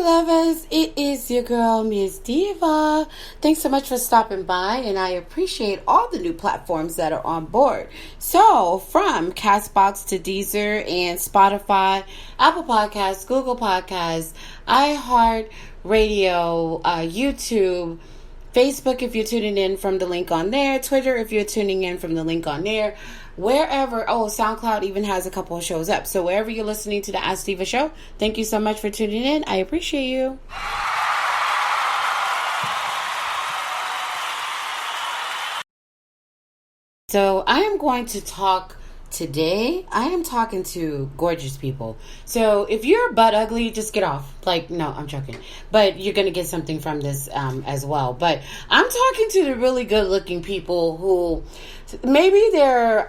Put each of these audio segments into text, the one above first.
lovers, it is your girl, Miss Diva. Thanks so much for stopping by, and I appreciate all the new platforms that are on board. So, from Castbox to Deezer and Spotify, Apple Podcasts, Google Podcasts, iHeart Radio, YouTube, Facebook if you're tuning in from the link on there, Twitter if you're tuning in from the link on there, wherever. SoundCloud even has a couple of shows up. So wherever you're listening to the Ask Diva show, thank you so much for tuning in. I appreciate you. So I am going to talk today. I am talking to gorgeous people. So if you're butt ugly, just get off. No, I'm joking. But you're going to get something from this as well. But I'm talking to the really good looking people who maybe they're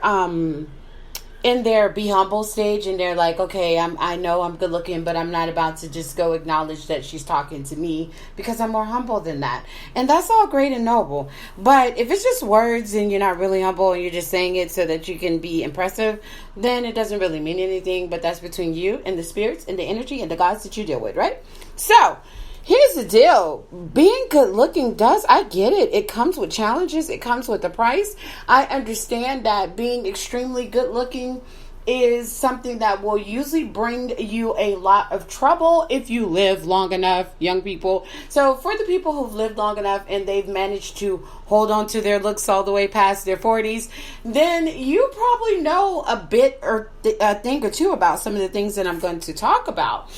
in their be humble stage and they're like, okay, I know I'm good looking, but I'm not about to just go acknowledge that she's talking to me because I'm more humble than that. And that's all great and noble. But if it's just words and you're not really humble and you're just saying it so that you can be impressive, then it doesn't really mean anything. But that's between you and the spirits and the energy and the gods that you deal with, right? So here's the deal. Being good looking I get it. It comes with challenges. It comes with a price. I understand that being extremely good looking is something that will usually bring you a lot of trouble if you live long enough, young people. So for the people who've lived long enough and they've managed to hold on to their looks all the way past their 40s, then you probably know a bit or a thing or two about some of the things that I'm going to talk about.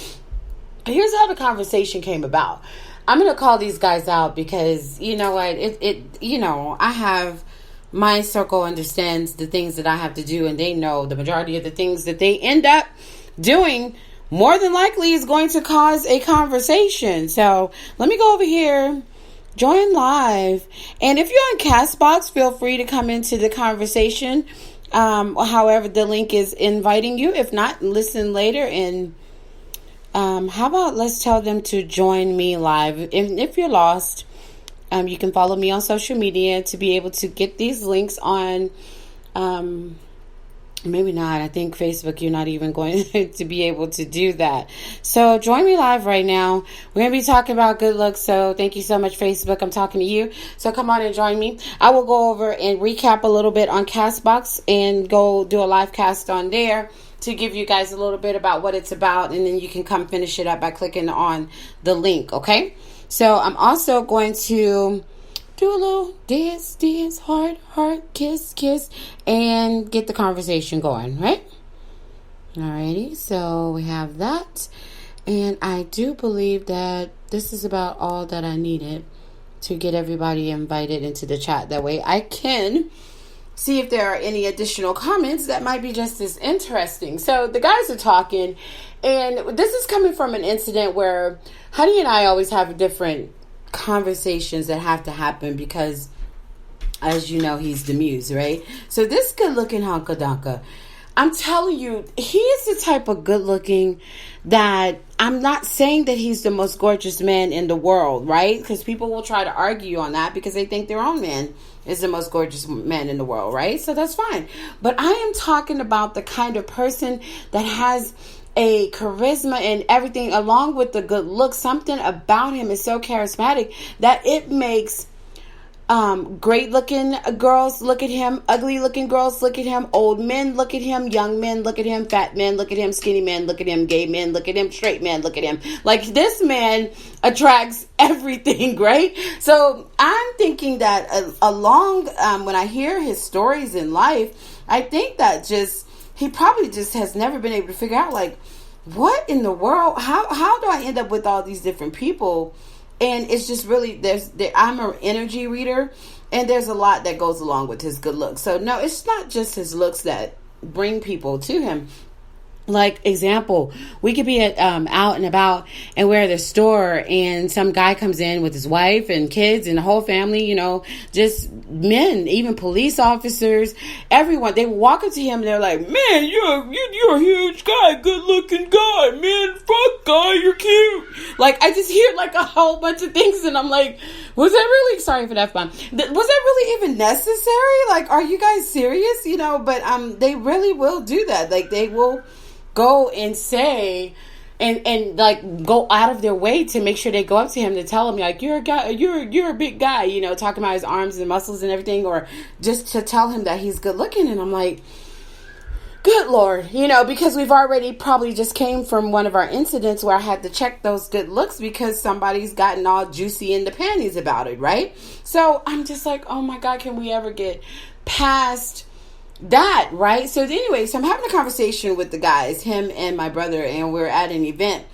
Here's how the conversation came about. I'm going to call these guys out because, you know what, I have, my circle understands the things that I have to do, and they know the majority of the things that they end up doing more than likely is going to cause a conversation. So let me go over here, join live. And if you're on Castbox, feel free to come into the conversation. However, the link is inviting you. If not, listen later. And how about let's tell them to join me live. And if you're lost, you can follow me on social media to be able to get these links on, maybe not. I think Facebook, you're not even going to be able to do that. So join me live right now. We're going to be talking about good looks. So thank you so much, Facebook. I'm talking to you. So come on and join me. I will go over and recap a little bit on Castbox and go do a live cast on there to give you guys a little bit about what it's about, and then you can come finish it up by clicking on the link, okay? So I'm also going to do a little dance, heart, kiss, and get the conversation going, right? Alrighty, so we have that, and I do believe that this is about all that I needed to get everybody invited into the chat. That way I can see if there are any additional comments that might be just as interesting. So the guys are talking, and this is coming from an incident where Honey and I always have different conversations that have to happen because, as you know, he's the muse, right? So this good-looking honka-donka, I'm telling you, he is the type of good-looking that I'm not saying that he's the most gorgeous man in the world, right? Because people will try to argue on that because they think their own man is the most gorgeous man in the world, right? So that's fine. But I am talking about the kind of person that has a charisma and everything along with the good look. Something about him is so charismatic that it makes great looking girls look at him, ugly looking girls look at him, old men look at him, young men look at him, fat men look at him, skinny men look at him, gay men look at him, straight men look at him. Like, this man attracts everything, right? So I'm thinking that along when I hear his stories in life, I think that he probably just has never been able to figure out, like, what in the world, how do I end up with all these different people? And it's just really, I'm an energy reader, and there's a lot that goes along with his good looks. So no, it's not just his looks that bring people to him. Like, example, we could be at out and about, and we're at the store, and some guy comes in with his wife and kids and the whole family, just men, even police officers, everyone. They walk up to him and they're like, "Man, you're a huge guy, good looking guy, man, fuck guy, you're cute." Like, I just hear like a whole bunch of things, and I'm like, was that really, sorry for that fun, was that really even necessary? Like, are you guys serious? But they really will do that. Like, they will go and say, and like go out of their way to make sure they go up to him to tell him like, you're a guy, you're a big guy, you know, talking about his arms and muscles and everything, or just to tell him that he's good looking. And I'm like, good Lord, you know, because we've already probably just came from one of our incidents where I had to check those good looks because somebody's gotten all juicy in the panties about it, right? So I'm just like, oh my God, can we ever get past that, right? So anyway, so I'm having a conversation with the guys, him and my brother, and we're at an event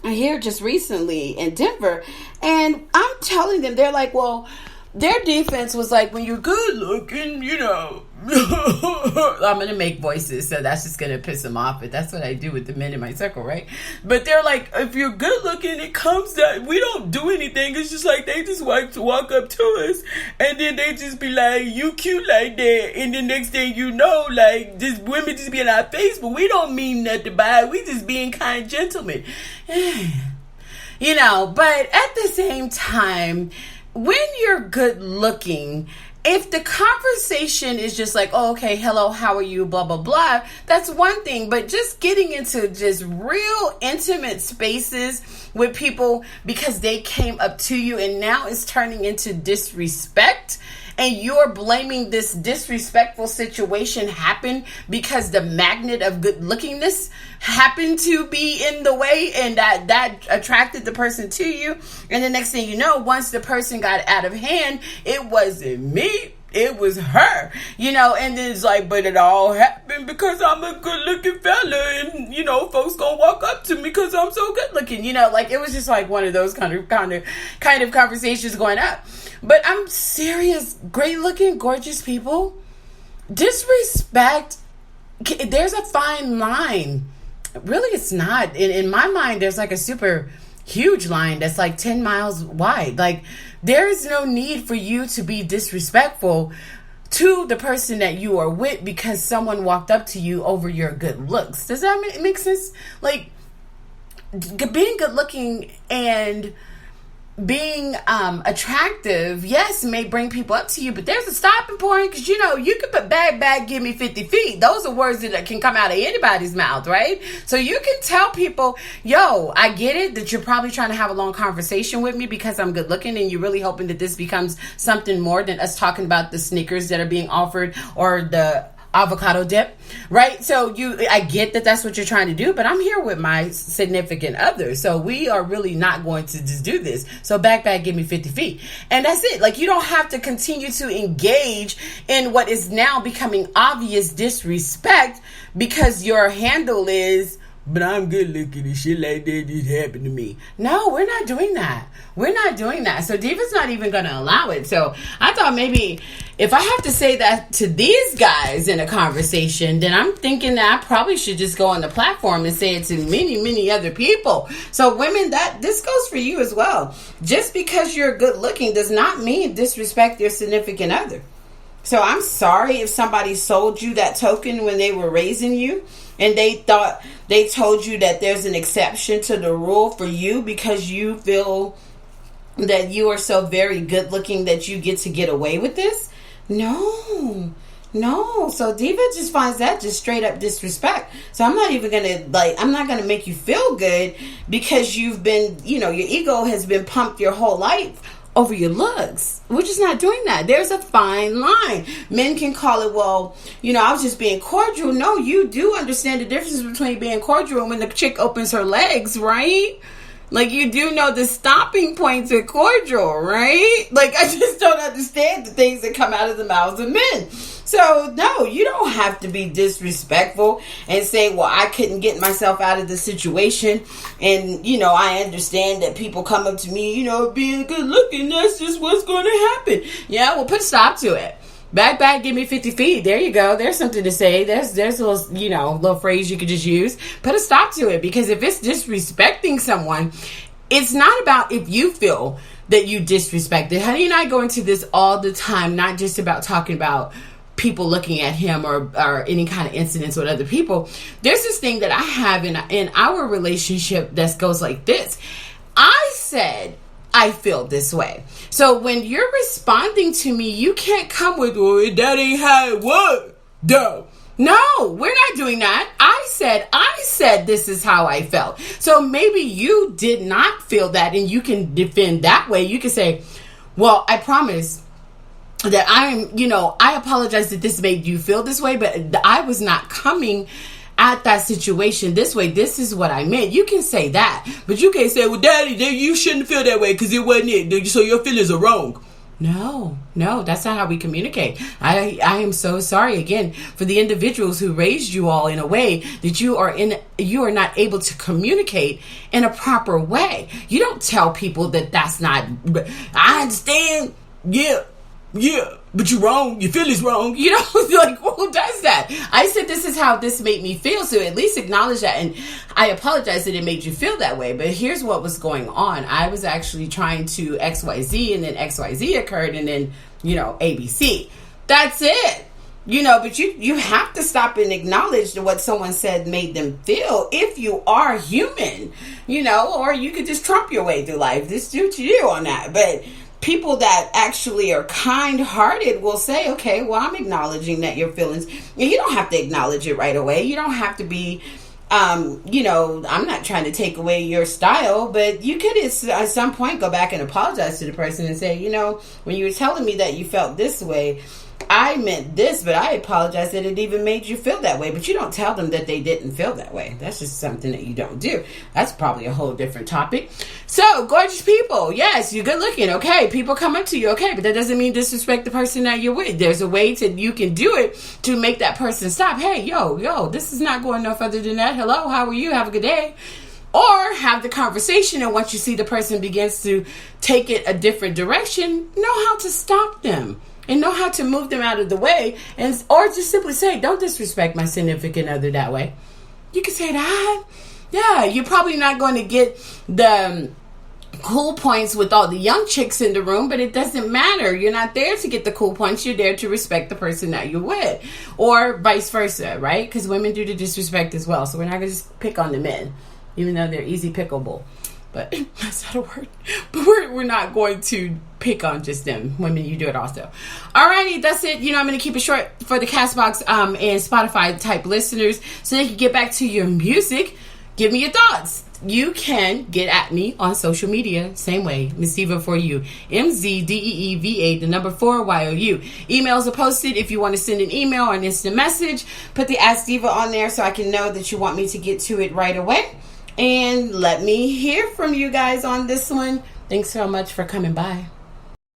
here just recently in Denver, and I'm telling them, they're like, well, their defense was like, when you're good looking, you know, I'm going to make voices, so that's just going to piss them off, but that's what I do with the men in my circle, right? But they're like, if you're good looking, it comes that we don't do anything. It's just like they just like to walk up to us, and then they just be like, you cute like that, and the next thing you know, like, just women just be in our face, but we don't mean nothing by it. We just being kind gentlemen. You know, but at the same time, when you're good looking, if the conversation is just like, oh, okay, hello, how are you, blah, blah, blah, that's one thing. But just getting into just real intimate spaces with people because they came up to you and now it's turning into disrespect, and you're blaming this disrespectful situation happen because the magnet of good lookingness happened to be in the way, and that attracted the person to you. And the next thing you know, once the person got out of hand, it wasn't me, it was her, you know. And it's like, but it all happened because I'm a good looking fella, and you know, folks gonna walk up to me because I'm so good looking, you know. Like, it was just like one of those kind of conversations going up. But I'm serious, great looking, gorgeous people, disrespect, there's a fine line. Really, it's not. In my mind, there's like a super huge line that's like 10 miles wide. Like, there is no need for you to be disrespectful to the person that you are with because someone walked up to you over your good looks. Does that make sense? Like, being good looking and being attractive, yes, may bring people up to you, but there's a stopping point, because you know, you could put bag, give me 50 feet. Those are words that can come out of anybody's mouth, right? So you can tell people, yo, I get it that you're probably trying to have a long conversation with me because I'm good looking, and you're really hoping that this becomes something more than us talking about the Snickers that are being offered or the avocado dip, right? So I get that that's what you're trying to do, but I'm here with my significant other, so we are really not going to just do this. So back, give me 50 feet. And that's it. Like, you don't have to continue to engage in what is now becoming obvious disrespect because your handle is, but I'm good looking and shit like that just happened to me. No, we're not doing that. We're not doing that. So Diva's not even going to allow it. So I thought maybe if I have to say that to these guys in a conversation, then I'm thinking that I probably should just go on the platform and say it to many, many other people. So women, this goes for you as well. Just because you're good looking does not mean disrespect your significant other. So I'm sorry if somebody sold you that token when they were raising you, and they thought they told you that there's an exception to the rule for you because you feel that you are so very good looking that you get away with this. No. So Diva just finds that just straight up disrespect. So I'm not even I'm not going to make you feel good because you've been, your ego has been pumped your whole life over your looks. We're just not doing that. There's a fine line. Men can call it, well, I was just being cordial. No, you do understand the difference between being cordial and when the chick opens her legs, right? Like, you do know the stopping points are cordial, right? Like, I just don't understand the things that come out of the mouths of men. So, no, you don't have to be disrespectful and say, well, I couldn't get myself out of the situation. And, I understand that people come up to me, being good looking, that's just what's going to happen. Yeah, well, put a stop to it. Back, give me 50 feet. There you go. There's something to say. There's a little, little phrase you could just use. Put a stop to it, because if it's disrespecting someone, it's not about if you feel that you disrespected. Honey and I go into this all the time, not just about talking about people looking at him or any kind of incidents with other people. There's this thing that I have in our relationship that goes like this. I said, I feel this way. So when you're responding to me, you can't come with, well, that ain't how it was, though. No, we're not doing that. I said this is how I felt. So maybe you did not feel that, and you can defend that way. You can say, well, I promise that I apologize that this made you feel this way, but I was not coming at that situation this way. This is what I meant. You can say that, but you can't say, well, Daddy, you shouldn't feel that way because it wasn't it. So your feelings are wrong. No, that's not how we communicate. I am so sorry again for the individuals who raised you all in a way that you are not able to communicate in a proper way. You don't tell people that that's not, I understand. Yeah, but you're wrong. Your feeling's wrong. Like, who does that? I said, this is how this made me feel. So at least acknowledge that. And I apologize that it made you feel that way. But here's what was going on. I was actually trying to XYZ, and then XYZ occurred, and then, ABC. That's it. But you have to stop and acknowledge what someone said made them feel if you are human, or you could just trump your way through life. Just do what you do on that. But people that actually are kind-hearted will say, okay, well, I'm acknowledging that your feelings, and you don't have to acknowledge it right away. You don't have to be, I'm not trying to take away your style, but you could at some point go back and apologize to the person and say, when you were telling me that you felt this way, I meant this, but I apologize that it even made you feel that way. But you don't tell them that they didn't feel that way. That's just something that you don't do. That's probably a whole different topic. So, gorgeous people, yes, you're good looking, okay. People come up to you, okay, but that doesn't mean disrespect the person that you're with. There's a way you can do it to make that person stop. Hey, yo, this is not going no further than that. Hello, how are you? Have a good day. Or have the conversation, and once you see the person begins to take it a different direction, know how to stop them. And know how to move them out of the way, or just simply say, don't disrespect my significant other that way. You can say that. Yeah, you're probably not going to get the cool points with all the young chicks in the room, but it doesn't matter. You're not there to get the cool points. You're there to respect the person that you're with, or vice versa, right? Because women do the disrespect as well. So we're not going to just pick on the men, even though they're easy pickable. But that's not a word. But we're not going to pick on just them. Women, you do it also. Alrighty, that's it. I'm going to keep it short for the CastBox and Spotify type listeners, so they can get back to your music. Give me your thoughts. You can get at me on social media, same way, Miss Diva for you, MZDEEVA, 4 YOU. Emails are posted if you want to send an email or an instant message. Put the Ask Diva on there so I can know that you want me to get to it right away. And let me hear from you guys on this one. Thanks so much for coming by.